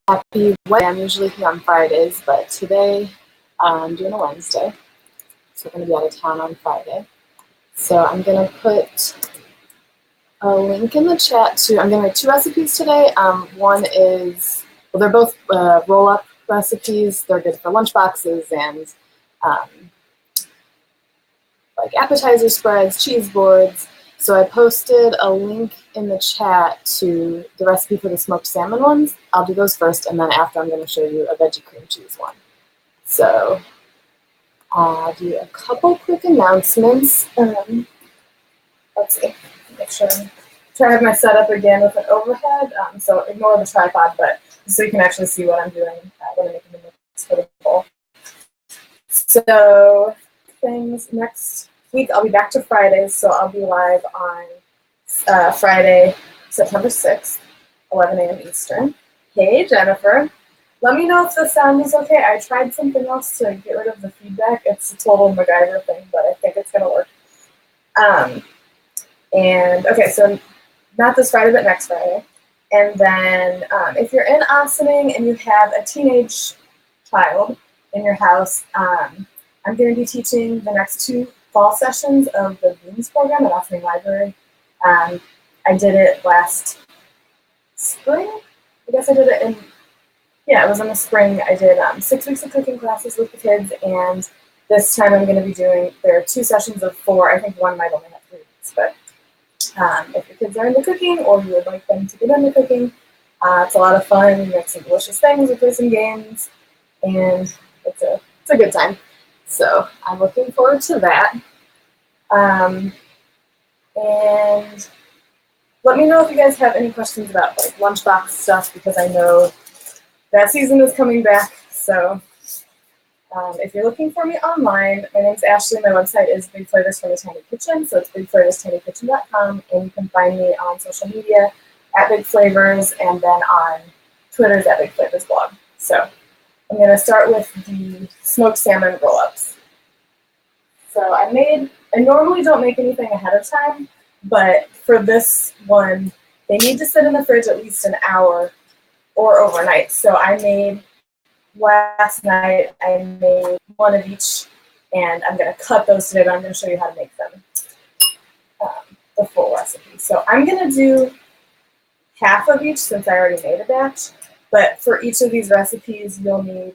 Happy Wednesday. I'm usually here on Fridays, but today I'm doing a Wednesday. So I'm going to be out of town on Friday. So I'm going to put a link in the chat to, I'm going to make 2 recipes today. One is, well, they're both roll-up recipes. They're good for lunch boxes and like appetizer spreads, cheese boards. So I posted a link in the chat to the recipe for the smoked salmon ones. I'll do those first, and then after I'm going to show you a veggie cream cheese one. So I'll do a couple quick announcements. Let's see, make sure I'm trying to have my setup again with an overhead. So ignore the tripod, but so you can actually see what I'm doing when I'm making the mix for the bowl. So things next week, I'll be back to Fridays, so I'll be live on Friday, September 6th, 11 a.m. Eastern. Hey, Jennifer. Let me know if the sound is okay. I tried something else to get rid of the feedback. It's a total MacGyver thing, but I think it's going to work. And, okay, so not this Friday, but next Friday. And then if you're in Ossining and you have a teenage child in your house, I'm going to be teaching the next 2 fall sessions of the Beans program at Ossining Library. I did it last spring. I guess I did it in, yeah, it was in the spring. I did 6 weeks of cooking classes with the kids, and this time I'm going to be doing, there are 2 sessions of 4. I think one might only have 3 weeks, but if your kids are into cooking or you would like them to get into cooking, it's a lot of fun. We make some delicious things, we play some games, and it's a good time. So I'm looking forward to that. And let me know if you guys have any questions about like lunchbox stuff, because I know that season is coming back. So if you're looking for me online, my name's Ashley. My website is Big Flavors from the Tiny Kitchen. So it's bigflavorstinykitchen.com, and you can find me on social media at Big Flavors, and then on Twitter's at Big Flavors blog. So I'm going to start with the smoked salmon roll-ups. So I normally don't make anything ahead of time, but for this one, they need to sit in the fridge at least an hour or overnight. So last night I made 1 of each, and I'm going to cut those today, but I'm going to show you how to make them, the full recipe. So I'm going to do half of each since I already made a batch. But for each of these recipes, you'll need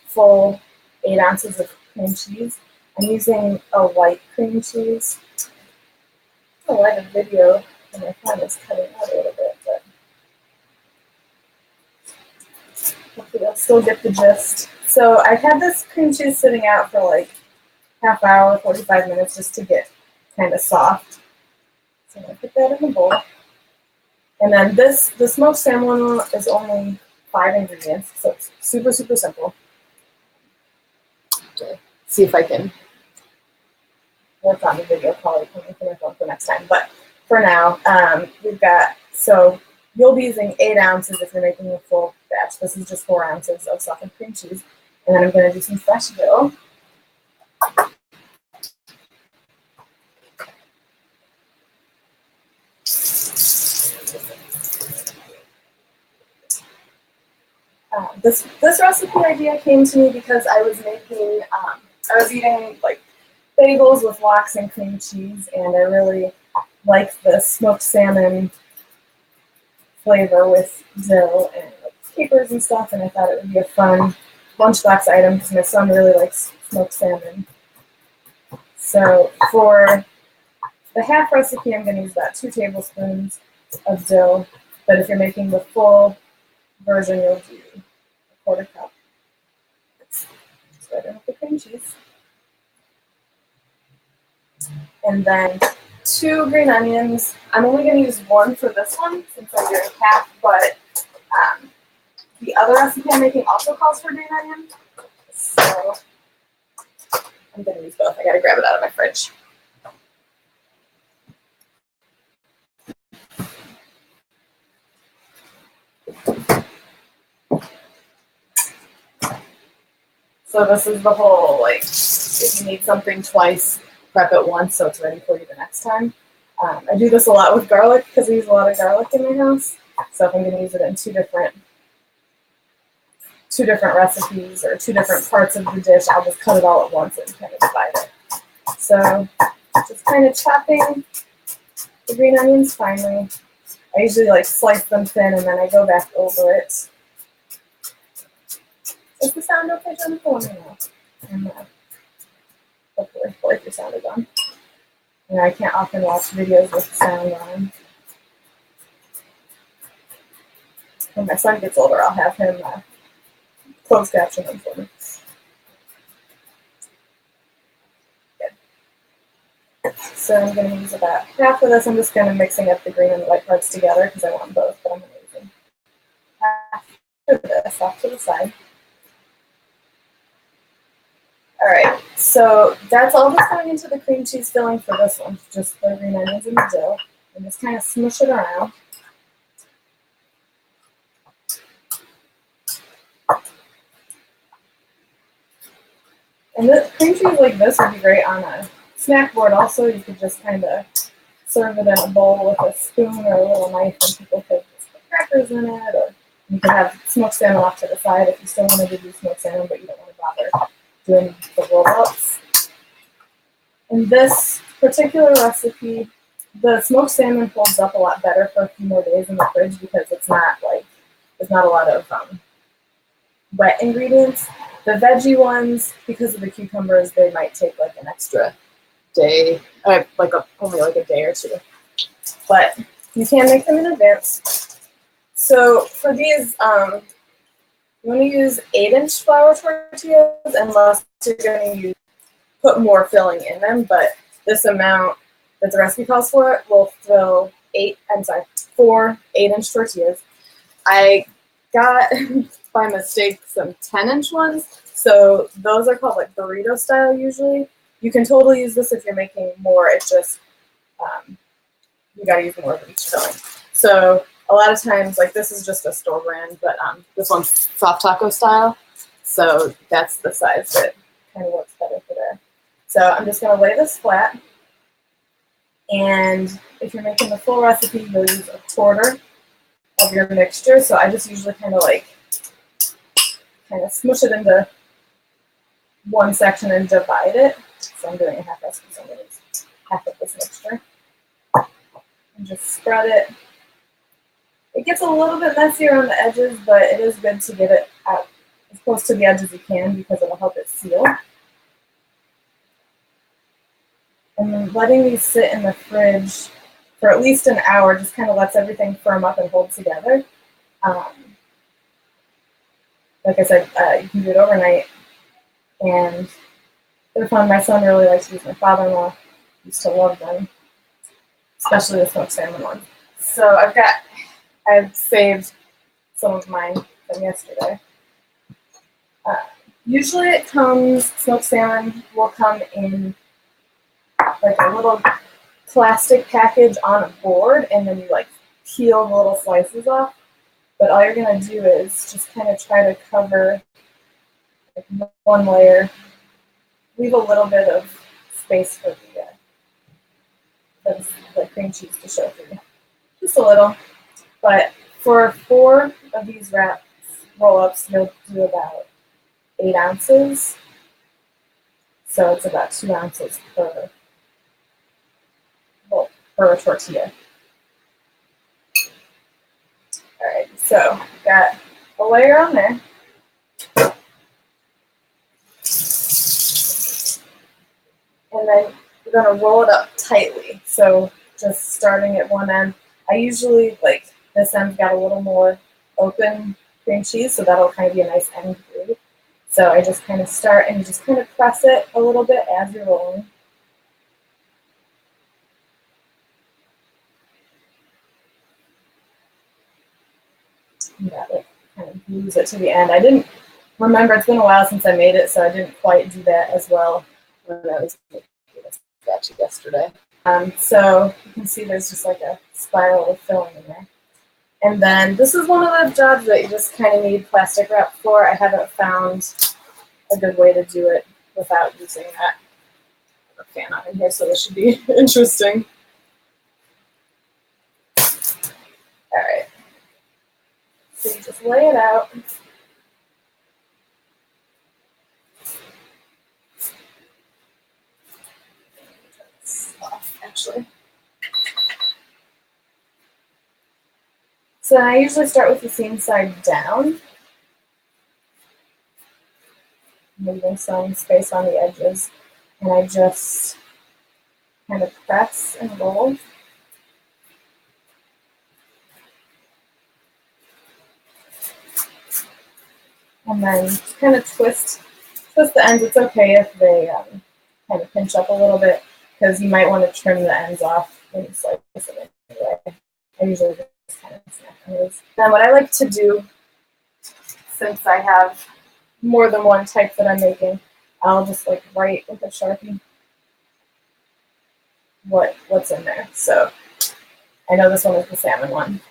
full 8 ounces of cream cheese. I'm using a white cream cheese. I like a video, and my phone is cutting out a little bit, but hopefully I'll still get the gist. So I've had this cream cheese sitting out for like half hour, 45 minutes, just to get kind of soft. So I'm going to put that in the bowl. And then the smoked salmon is only 5 ingredients, so it's super, super simple. Okay. See if I can work on the video quality for my phone for next time. But for now, we've got, so you'll be using 8 ounces if you're making a full batch. This is just 4 ounces of softened cream cheese. And then I'm going to do some fresh dill. This recipe idea came to me because I was eating like bagels with lox and cream cheese, and I really like the smoked salmon flavor with dill and like capers and stuff, and I thought it would be a fun lunchbox item because my son really likes smoked salmon. So for the half recipe, I'm going to use about 2 tablespoons of dill, but if you're making the full version, you'll do a 1/4 cup. Right in with the cream cheese. And then 2 green onions. I'm only going to use 1 for this one since I'm doing half, but the other recipe I'm making also calls for green onion. So I'm going to use both. I got to grab it out of my fridge. So this is the whole, like, if you need something twice, prep it once so it's ready for you the next time. I do this a lot with garlic because I use a lot of garlic in my house. So if I'm going to use it in 2 different two different recipes or two different parts of the dish, I'll just cut it all at once and kind of divide it. So just kind of chopping the green onions finely. I usually like slice them thin and then I go back over it. Is the sound okay, Jennifer? Let me know. And hopefully your sound is on. You know, I can't often watch videos with sound on. When my son gets older, I'll have him closed caption them for me. Good. So I'm going to use about half of this. I'm just kind of mixing up the green and the white parts together because I want both, but I'm going to use half of this off to the side. All right, so that's all just going into the cream cheese filling for this one, just the green onions and the dill, and just kind of smush it around. And the cream cheese like this would be great on a snack board also. You could just kind of serve it in a bowl with a spoon or a little knife, and people could just put crackers in it, or you could have smoked salmon off to the side if you still wanted to do smoked salmon, but you don't want to bother doing the roll-ups. In this particular recipe, the smoked salmon holds up a lot better for a few more days in the fridge because it's not like there's not a lot of wet ingredients. The veggie ones, because of the cucumbers, they might take like an extra day, only like a day or two. But you can make them in advance. So for these, you want to use 8-inch flour tortillas unless you're going to put more filling in them. But this amount that the recipe calls for it will fill 4 8-inch tortillas. I got by mistake some 10-inch ones, so those are called like burrito style usually. You can totally use this if you're making more. It's just you got to use more of each filling. So a lot of times, like this is just a store brand, but this one's soft taco style, so that's the size that kind of works better for there. So I'm just going to lay this flat, and if you're making the full recipe, you'll use a quarter of your mixture. So I just usually kind of smush it into one section and divide it. So I'm doing a half recipe, so I'm going to use half of this mixture. And just spread it. It gets a little bit messy around the edges, but it is good to get it out as close to the edge as you can because it'll help it seal. And then letting these sit in the fridge for at least an hour just kind of lets everything firm up and hold together. Like I said, you can do it overnight, and they're fun. My son really likes these. My father-in-law used to love them, especially the smoked salmon ones. So I've saved some of mine from yesterday. Usually smoked salmon will come in like a little plastic package on a board, and then you like peel the little slices off. But all you're going to do is just kind of try to cover like one layer, leave a little bit of space for the cream cheese to show through. Just a little. But for 4 of these roll-ups, you'll do about 8 ounces. So it's about 2 ounces per tortilla. All right, so got a layer on there. And then we're going to roll it up tightly. So just starting at one end. I usually, like, this end's got a little more open cream cheese, so that'll kind of be a nice end through. So I just kind of start and you just kind of press it a little bit as you're rolling. And that like kind of glues it to the end. I didn't remember, it's been a while since I made it, so I didn't quite do that as well when I was making this batch yesterday. So you can see there's just like a spiral of filling in there. And then this is one of the jobs that you just kind of need plastic wrap for. I haven't found a good way to do it without using that. I have a fan on in here, so this should be interesting. All right. So you just lay it out. actually. So I usually start with the seam side down, leaving some space on the edges, and I just kind of press and roll. And then just kind of twist the ends. It's okay if they kind of pinch up a little bit, because you might want to trim the ends off when you slice it anyway. I usually just kind of snap those. Then what I like to do, since I have more than one type that I'm making, I'll just like write with a Sharpie what's in there. So I know this one is the salmon one.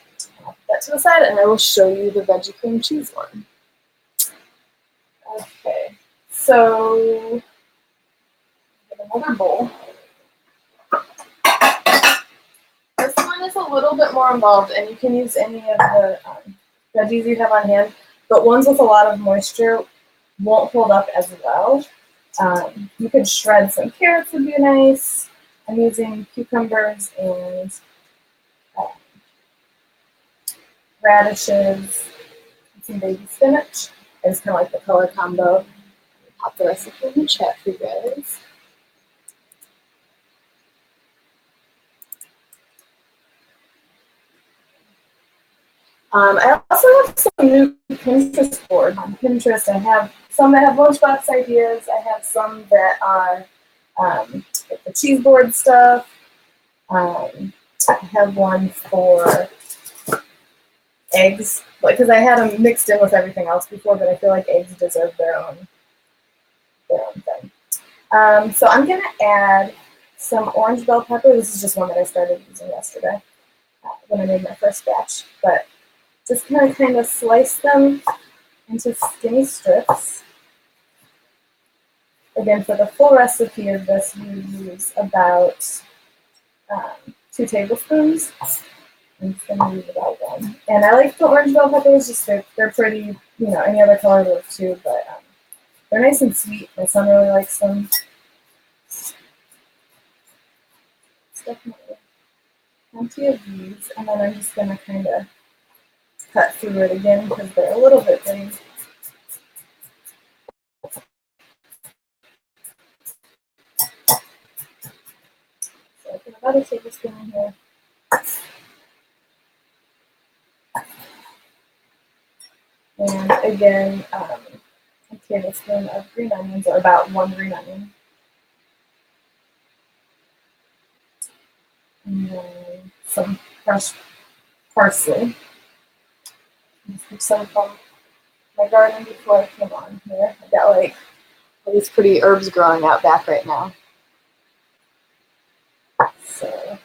I'll put that to the side, and I will show you the veggie cream cheese one. Okay, so another bowl. This one is a little bit more involved, and you can use any of the veggies you have on hand, but ones with a lot of moisture won't hold up as well. You could shred some carrots, would be nice. I'm using cucumbers and radishes and some baby spinach. I just kind of like the color combo. Pop the recipe in the chat for you guys. I also have some new Pinterest board on Pinterest. I have some that have lunchbox ideas. I have some that are like the cheese board stuff. I have one for eggs, because I had them mixed in with everything else before, but I feel like eggs deserve their own thing. So I'm going to add some orange bell pepper. This is just one that I started using yesterday when I made my first batch. But just kind of slice them into skinny strips. Again, for the full recipe of this, you use about 2 tablespoons. I'm just going to use about 1. And I like the orange bell peppers, just they're pretty, any other color works too, but they're nice and sweet. My son really likes them. It's definitely plenty of these, and then I'm just going to kind of cut through it again because they're a little bit big. So I put about a tablespoon in here. And again, a tablespoon of green onions, or about 1 green onion. And then some fresh parsley. Just some from my garden before I came on here. I've got like all these pretty herbs growing out back right now. So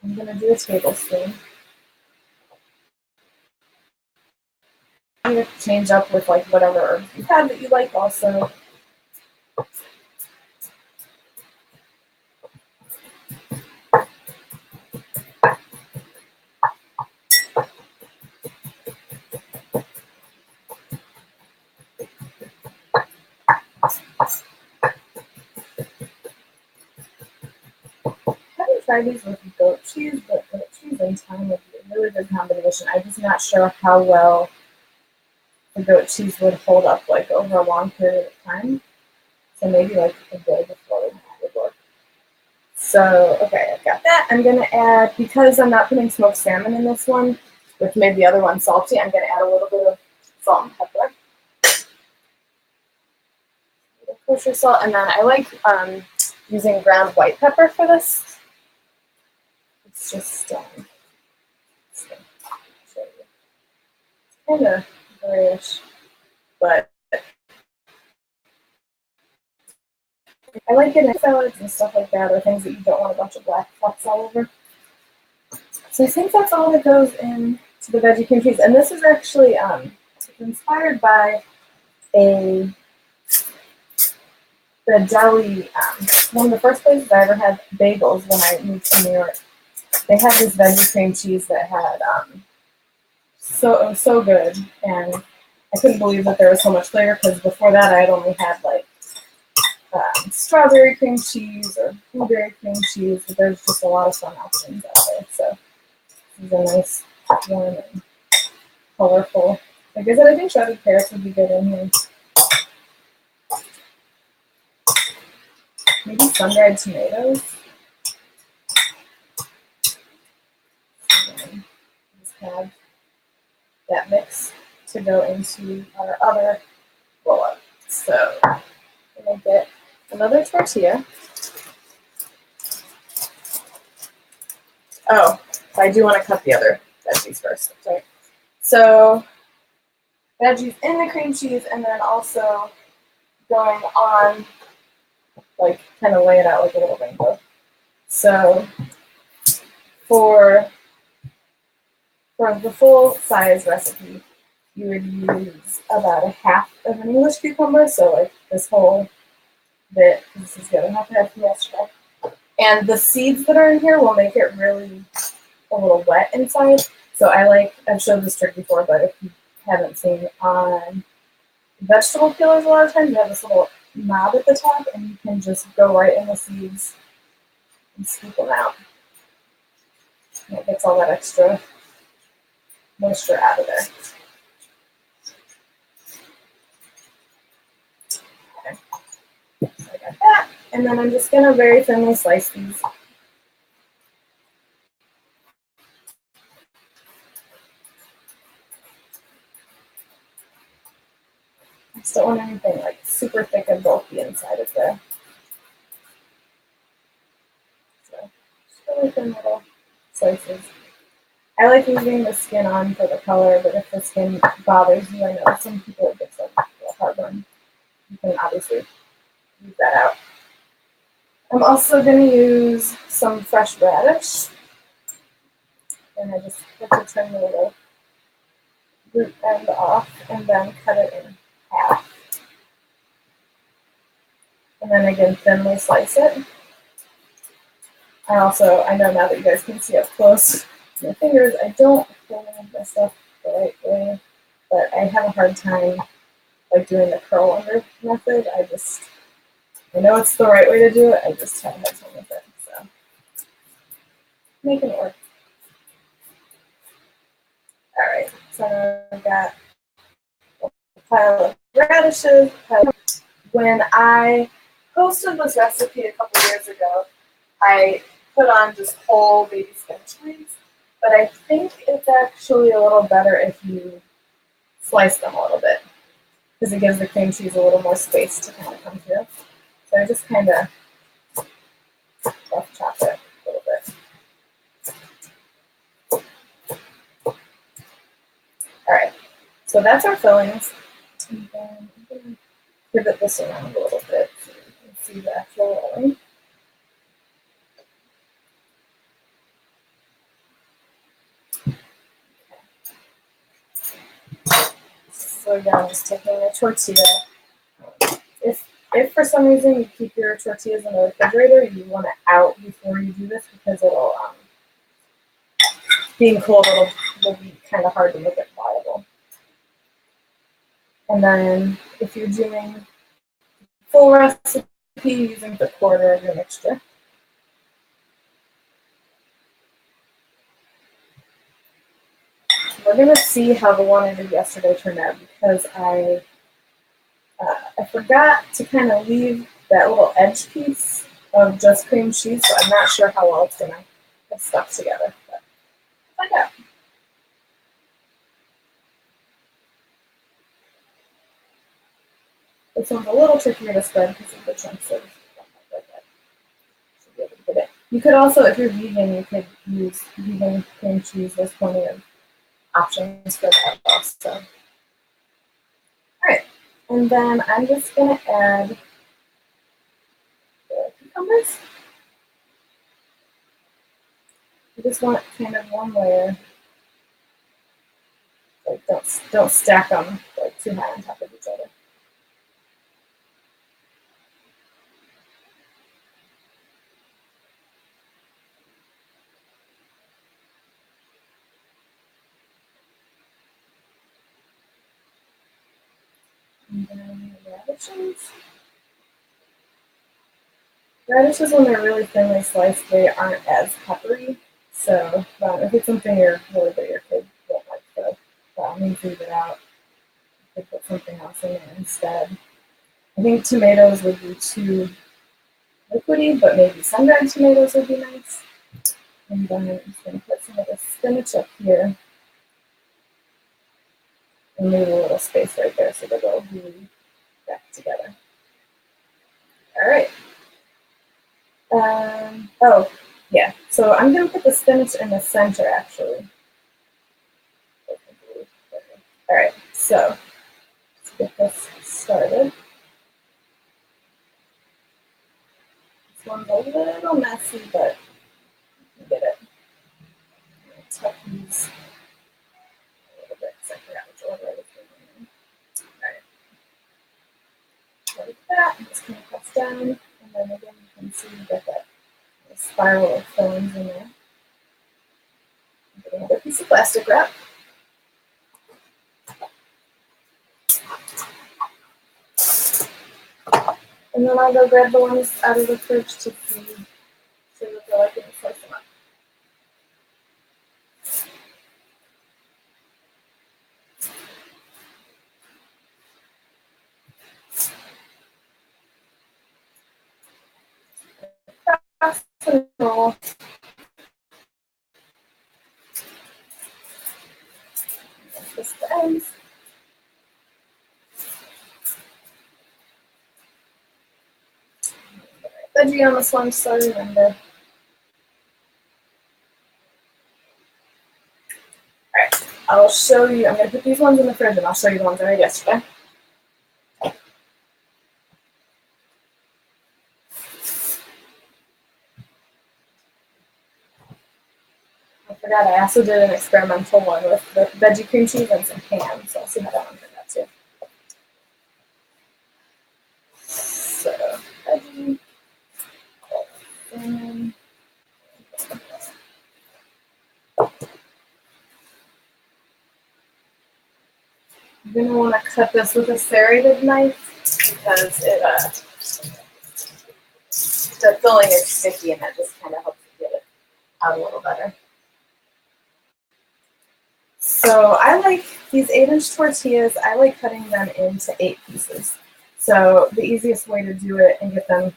I'm going to do a tablespoon. I'm going to change up with like whatever herbs you have that you like also. I haven't tried these with goat cheese, but goat cheese and thyme would be a really good combination. I'm just not sure how well the goat cheese would hold up like over a long period of time. So maybe like a day before would work. So, okay, I've got that. I'm going to add, because I'm not putting smoked salmon in this one, which made the other one salty, I'm going to add a little bit of salt and pepper. Kosher salt, and then I like using ground white pepper for this. It's just kind of grayish, but I like it in salads and stuff like that, or things that you don't want a bunch of black flecks all over. So I think that's all that goes into the veggie cream cheese, and this is actually inspired by the deli. One of the first places I ever had bagels when I moved to New York. They had this veggie cream cheese that had it was so good, and I couldn't believe that there was so much flavor, because before that I had only had like strawberry cream cheese or blueberry cream cheese. But there's just a lot of fun options out there. So this is a nice one and colorful. Like I said, I think shredded carrots would be good in here. Maybe sun-dried tomatoes. And just have that mix to go into our other roll-up. So I'm going to get another tortilla. Oh, I do want to cut the other veggies first. Okay. So veggies in the cream cheese, and then also going on, like, kind of lay it out like a little rainbow. So for the full size recipe, you would use about a half of an English cucumber, so like this whole bit. This is good enough to have from yesterday. And the seeds that are in here will make it really a little wet inside. So I've showed this trick before, but if you haven't seen, on vegetable peelers a lot of times you have this little knob at the top and you can just go right in the seeds and scoop them out. And it gets all that extra moisture out of there. Okay. So I got that. And then I'm just going to very thinly slice these. I just don't want anything like super thick and bulky inside of there. So just really thin little slices. I like leaving the skin on for the color, but if the skin bothers you, I know some people it gets like a little heartburn. You can obviously leave that out. I'm also going to use some fresh radish. And I just get to trim the little root end off and then cut it in half. And then again, thinly slice it. I know now that you guys can see up close my fingers, I don't hold my stuff the right way, but I have a hard time like doing the curl under method. I know it's the right way to do it, I just have a hard time with it. So making it work. Alright, so now I've got a pile of radishes. When I posted this recipe a couple years ago, I put on just whole baby spinach leaves, but I think it's actually a little better if you slice them a little bit, because it gives the cream cheese a little more space to kind of come through. So I just kind of rough chop it a little bit. All right, so that's our fillings. And then I'm going to pivot this around a little bit so you can see the actual rolling. So again, I'm just taking a tortilla. If for some reason you keep your tortillas in the refrigerator, you want it out before you do this because it'll, being cold, will be kind of hard to make it viable. And then if you're doing full recipe, using the quarter of your mixture. We're going to see how the one I did yesterday turned out, because I forgot to kind of leave that little edge piece of just cream cheese, so I'm not sure how well it's going to get stuck together. But find out. This one's a little trickier to spread because of the chunks of should be able to get it. You could also, if you're vegan, you could use vegan cream cheese. There's plenty of options for that also. All right, and then I'm just going to add the cucumbers. You just want kind of one layer. Like don't stack them like too high on top of each other. And then radishes. Radishes, when they're really thinly sliced, they aren't as peppery. So if it's something you're really that your kid won't like, so means leave it out. You could put something else in there instead. I think tomatoes would be too liquidy, but maybe sun-dried tomatoes would be nice. And then I'm just going to put some of the spinach up here and leave a little space right there so they'll go really back together. All right. Oh, yeah. So I'm going to put the spinach in the center, actually. All right. So let's get this started. This one's a little messy, but you get it. Tuck these a little bit because I forgot which order I was doing in. All right. Like that. I'm just going to press down, and then again you can see you get that spiral of fillings in there. Get another piece of plastic wrap. And then I'll go grab the ones out of the fridge to see what they're like and slice them up. Cross and roll. Twist the ends. Veggie on this one, so remember. Alright, I'll show you. I'm going to put these ones in the fridge and I'll show you the ones I made yesterday. I forgot I also did an experimental one with the veggie cream cheese and some ham, so I'll see how that one turned out too. So, veggie, salmon. You're going to want to cut this with a serrated knife because the filling is sticky and that just kind of helps you get it out a little better. So I like these 8-inch tortillas, I like cutting them into 8 pieces. So the easiest way to do it and get them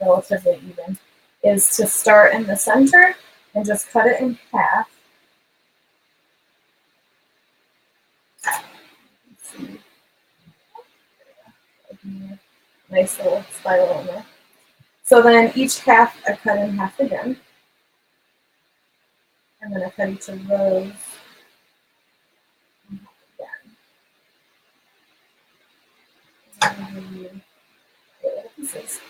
relatively even is to start in the center and just cut it in half. Nice little spiral in there. So then each half I cut in half again. And then I cut each of those in half again. And then little pieces.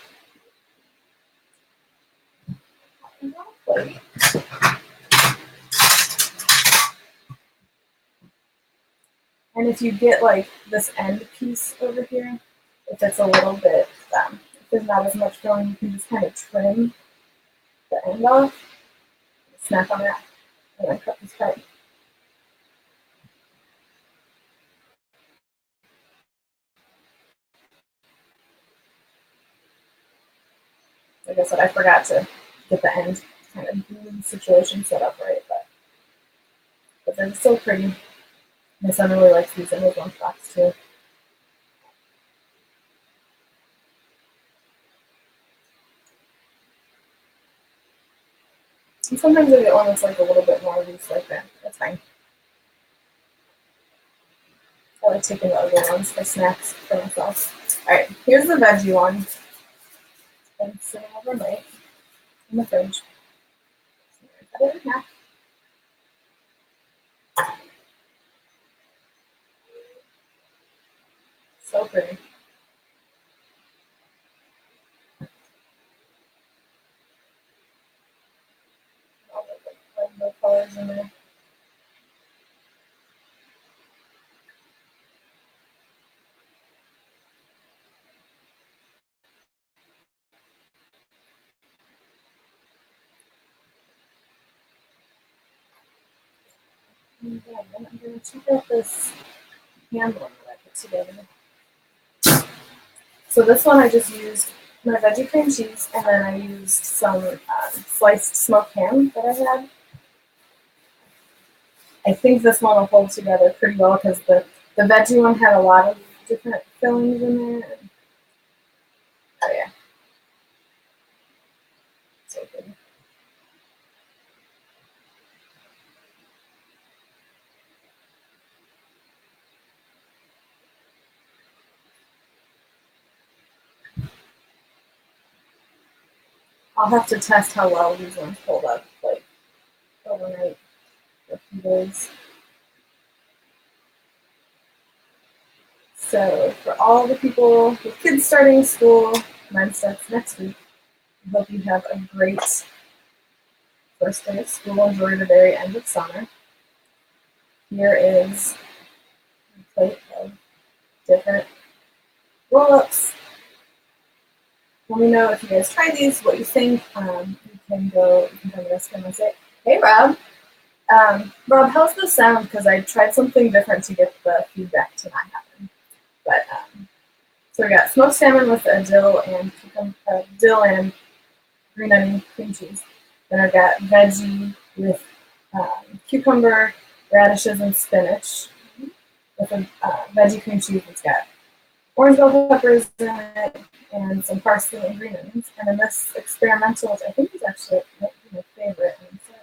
And if you get like this end piece over here, if it's a little bit, if there's not as much filling, you can just kind of trim the end off, snap on that, and then cut this part. Like I said, I forgot to get the end kind of situation set up right, but they're so pretty. My son really likes these in his lunchbox too. And sometimes I get one that's like a little bit more loose like that. That's fine. I like taking the other ones for snacks for myself. Alright, here's the veggie one. It's been sitting overnight in the fridge. Cut it in half. So pretty. All the rainbow colors in there. And then I'm going to check out this hand one that I put together. So this one I just used my veggie cream cheese, and then I used some sliced smoked ham that I had. I think this one will hold together pretty well because the veggie one had a lot of different fillings in there. Oh yeah, so good. I'll have to test how well these ones hold up, like overnight for a few days. So for all the people with kids starting school, mine starts next week. I hope you have a great first day of school. Enjoy the very end of summer. Here is a plate of different roll-ups. Let me know if you guys try these, what you think. You can come to this and say, hey Rob. Rob, how's this sound? Because I tried something different to get the feedback to not happen. But so we got smoked salmon with a dill and green onion cream cheese. Then I've got veggie with cucumber, radishes, and spinach with a veggie cream cheese. It's got orange bell peppers in it and some parsley and green onions. And then this experimental, which I think is actually my favorite. And so,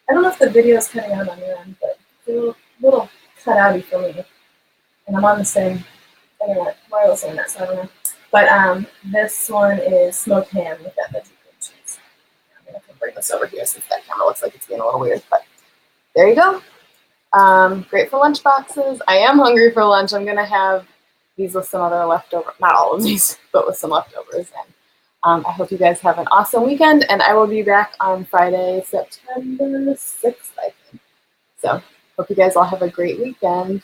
I don't know if the video is cutting out on your end, but it's a little cut outy for me. And I'm on the same internet wireless internet, so I don't know. But this one is smoked ham with that veggie cream cheese. I'm gonna bring this over here since that camera looks like it's being a little weird, but there you go. Great for lunch boxes. I am hungry for lunch. I'm gonna have these with some other leftover, not all of these, but with some leftovers. And I hope you guys have an awesome weekend, and I will be back on Friday, September 6th, I think. So hope you guys all have a great weekend.